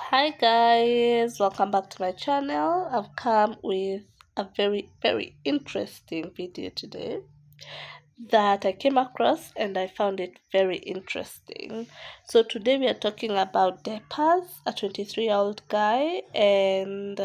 Hi guys, welcome back to my channel. I've come with a very interesting video today that I came across and I found it very interesting. So today we are talking about Depez, a 23-year-old guy, and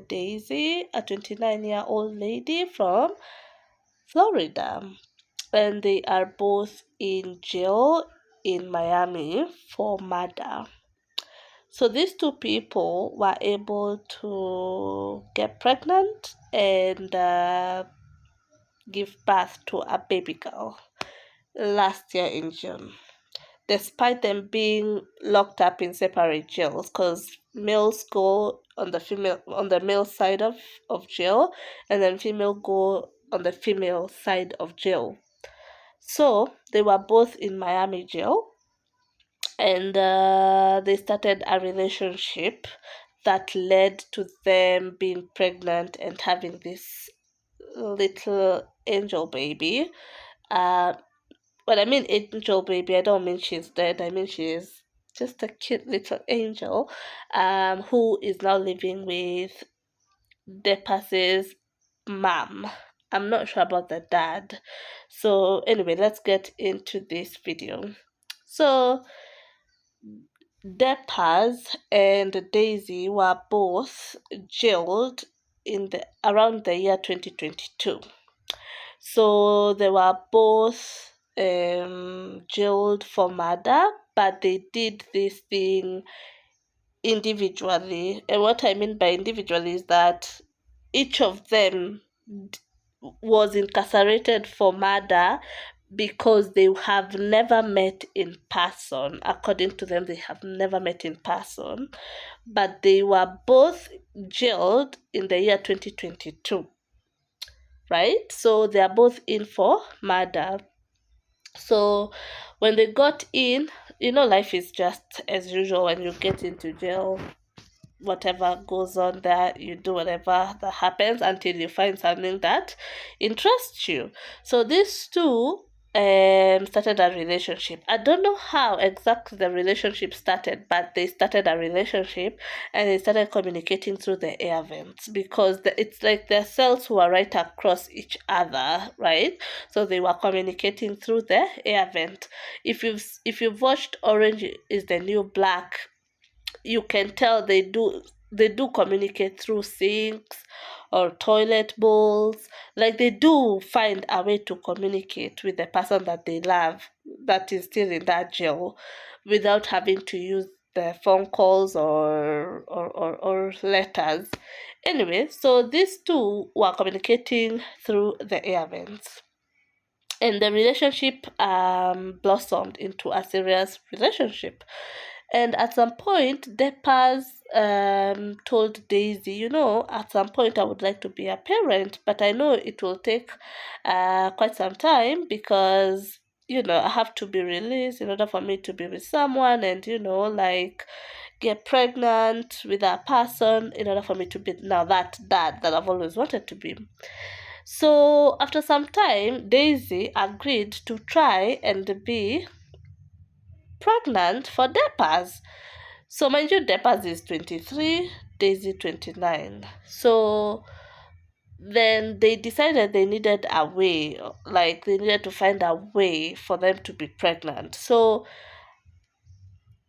Daisy, a 29-year-old lady from Florida. And they are both in jail in Miami for murder. So these two people were able to get pregnant and give birth to a baby girl last year in June, despite them being locked up in separate jails because males go on the male side of jail and then female go on the female side of jail. So they were both in Miami jail and they started a relationship that led to them being pregnant and having this little angel baby. Uh, when I mean angel baby, I don't mean she's dead. I mean she is just a cute little angel, who is now living with Depas's mom. I'm not sure about the dad. So anyway, let's get into this video. So Depez and Daisy were both jailed in the around the year 2022. So they were both jailed for murder, but they did this thing individually. And what I mean by individually is that each of them was incarcerated for murder because they have never met in person. According to them, they have never met in person, but they were both jailed in the year 2022, right? So they are both in for murder. So when they got in, life is just as usual when you get into jail. Whatever goes on there, you do whatever that happens until you find something that interests you. So these two started a relationship. I don't know how exactly the relationship started, but they started a relationship and they started communicating through the air vents because it's like their cells were right across each other, right? So they were communicating through the air vent. If you've watched Orange is the New Black, you can tell they do communicate through sinks or toilet bowls. Like they do find a way to communicate with the person that they love that is still in that jail without having to use the phone calls or letters. Anyway, so these two were communicating through the air vents and the relationship blossomed into a serious relationship. And at some point, Depaz told Daisy, at some point I would like to be a parent, but I know it will take quite some time because, I have to be released in order for me to be with someone and, like get pregnant with a person in order for me to be now that dad that I've always wanted to be. So after some time, Daisy agreed to try and be pregnant for Depaz. So mind you, Depaz is 23, Daisy 29. So then they decided they needed a way, like they needed to find a way for them to be pregnant. So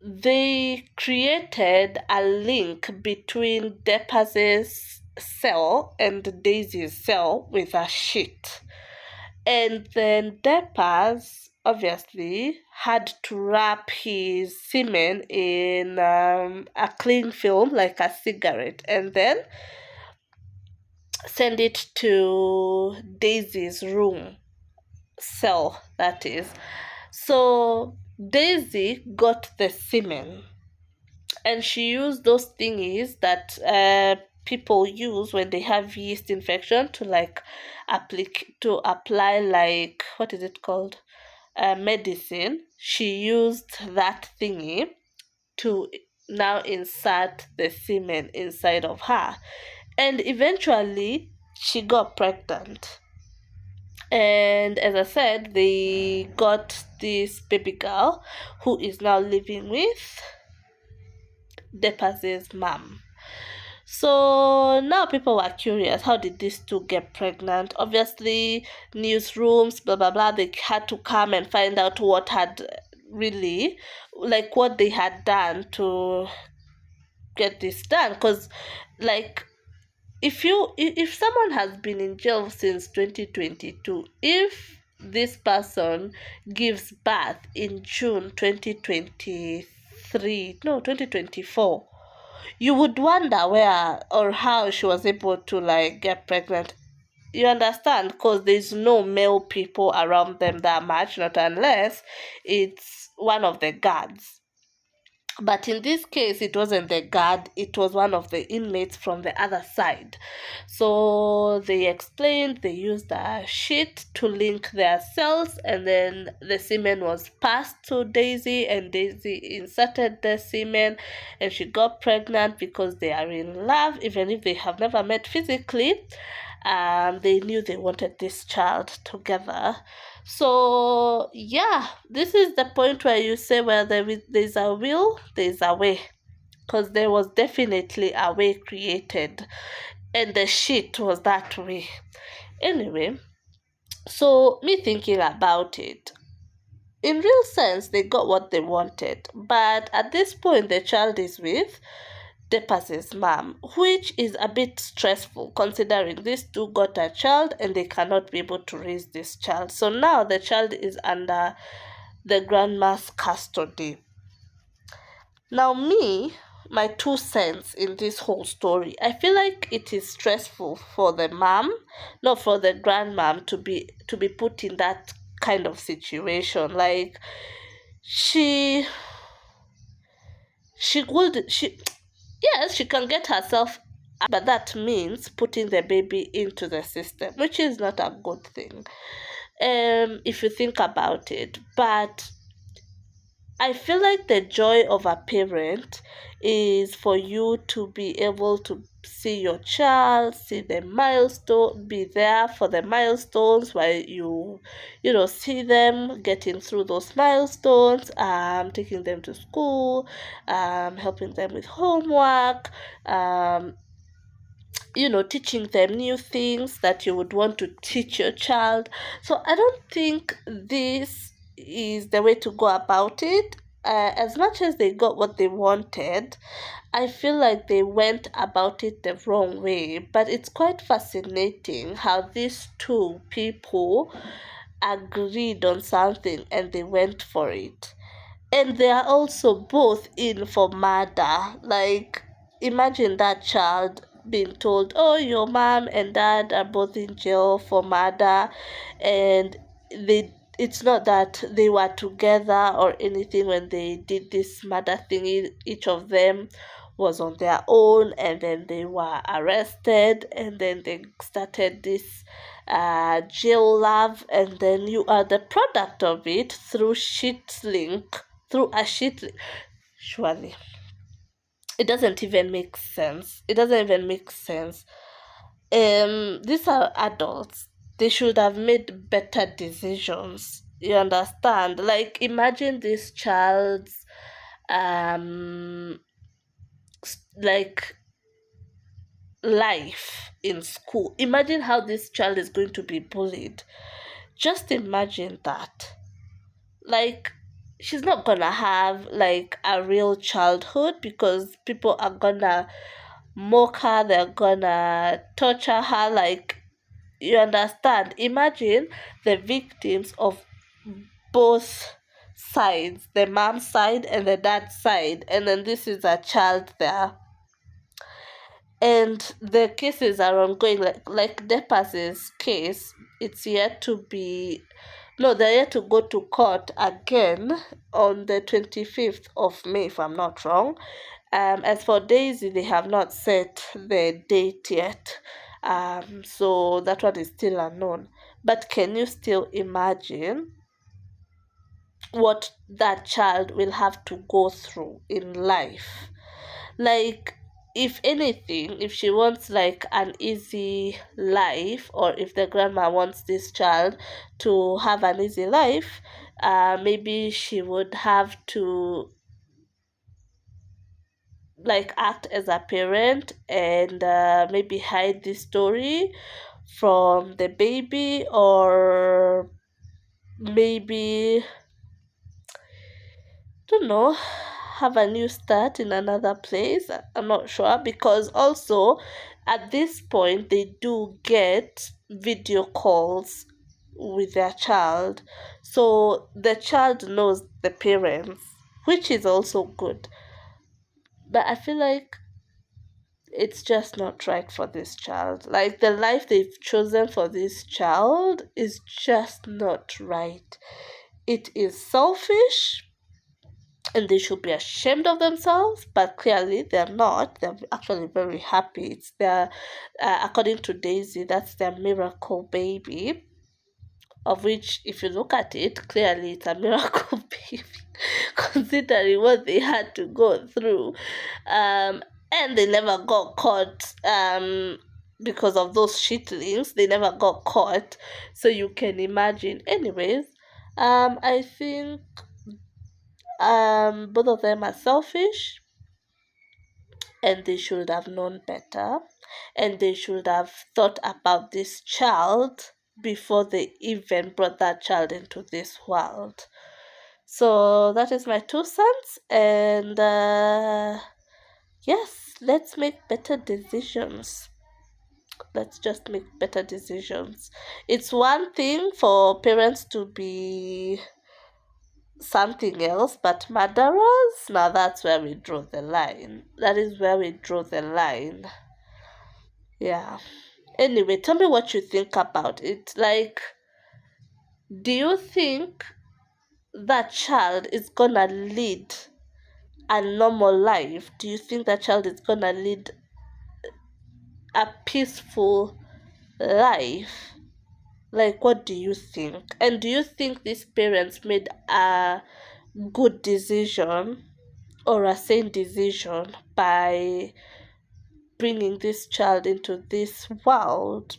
they created a link between Depaz's cell and Daisy's cell with a sheet. And then Depaz obviously had to wrap his semen in a cling film like a cigarette and then send it to Daisy's room, cell, that is. So Daisy got the semen and she used those thingies that people use when they have yeast infection to like apply, like, what is it called, medicine. She used that thingy to now insert the semen inside of her, and eventually she got pregnant. And as I said, they got this baby girl who is now living with Depez's mom. So now people were curious, how did these two get pregnant? Obviously, newsrooms, blah blah blah, they had to come and find out what had really, like, what they had done to get this done. Because, like, if someone has been in jail since 2022, if this person gives birth in June 2023, no, 2024, you would wonder where or how she was able to, like, get pregnant. You understand? Because there's no male people around them that much, not unless it's one of the guards. But in this case, it wasn't the guard, it was one of the inmates from the other side. So they explained they used a sheet to link their cells, and then the semen was passed to Daisy, and Daisy inserted the semen, and she got pregnant because they are in love, even if they have never met physically. They knew they wanted this child together. So yeah, this is the point where you say, well, there's a will, there's a way, because there was definitely a way created, and the shit was that way. Anyway, so me thinking about it, in real sense, they got what they wanted, but at this point, the child is with Depez's mom, which is a bit stressful considering these two got a child and they cannot be able to raise this child. So now the child is under the grandma's custody. Now, me, my 2 cents in this whole story, I feel like it is stressful for the mom, not for the grandmom, to be put in that kind of situation. Like, she she yes, she can get herself, but that means putting the baby into the system, which is not a good thing. If you think about it. But I feel like the joy of a parent is for you to be able to see your child, see the milestone, be there for the milestones while you see them getting through those milestones, taking them to school, helping them with homework, teaching them new things that you would want to teach your child. So I don't think this is the way to go about it. As much as they got what they wanted, I feel like they went about it the wrong way. But it's quite fascinating how these two people agreed on something and they went for it. And they are also both in for murder. Like, imagine that child being told, oh, your mom and dad are both in jail for murder, and it's not that they were together or anything when they did this murder thing. Each of them was on their own, and then they were arrested, and then they started this jail love, and then you are the product of it through shit link, through a shit link. Surely it doesn't even make sense. It doesn't even make sense. These are adults. They should have made better decisions. You understand? Like, imagine this child's like, life in school. Imagine how this child is going to be bullied. Just imagine that. Like, she's not gonna have, like, a real childhood, because people are gonna mock her, they're gonna torture her. Like, you understand? Imagine the victims of both sides, the mom side and the dad side, and then this is a child there, and the cases are ongoing. Like Depaz's case, it's yet to be, no, they're yet to go to court again on the 25th of May, if I'm not wrong. As for Daisy, they have not set the date yet. So that one is still unknown. But can you still imagine what that child will have to go through in life? Like, if anything, if she wants, like, an easy life, or if the grandma wants this child to have an easy life, maybe she would have to like act as a parent and maybe hide the story from the baby, or maybe, don't know, have a new start in another place. I'm not sure, because also at this point they do get video calls with their child, so the child knows the parents, which is also good. But I feel like it's just not right for this child. Like, the life they've chosen for this child is just not right. It is selfish, and they should be ashamed of themselves, but clearly they're not. They're actually very happy. It's their, according to Daisy, that's their miracle baby, of which, if you look at it, clearly it's a miracle baby, considering what they had to go through. And they never got caught, because of those shitlings, they never got caught. So you can imagine. Anyways, I think both of them are selfish, and they should have known better, and they should have thought about this child before they even brought that child into this world. So that is my 2 cents, and yes, let's make better decisions. Let's just make better decisions. It's one thing for parents to be something else, but murderers, now that's where we draw the line. That is where we draw the line. Yeah. Anyway, tell me what you think about it. Like, do you think that child is gonna lead a normal life? Do you think that child is gonna lead a peaceful life? Like, what do you think? And do you think these parents made a good decision, or a sane decision, by bringing this child into this world?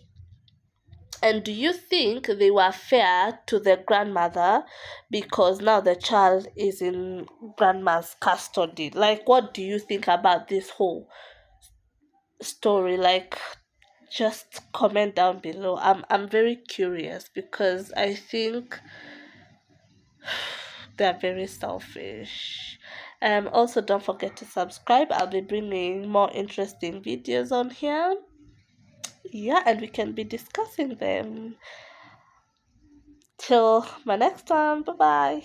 And do you think they were fair to the grandmother, because now the child is in grandma's custody? Like, what do you think about this whole story? Like, just comment down below. I'm very curious, because I think they're very selfish. Also, don't forget to subscribe. I'll be bringing more interesting videos on here. Yeah, and we can be discussing them. Till my next time. Bye bye.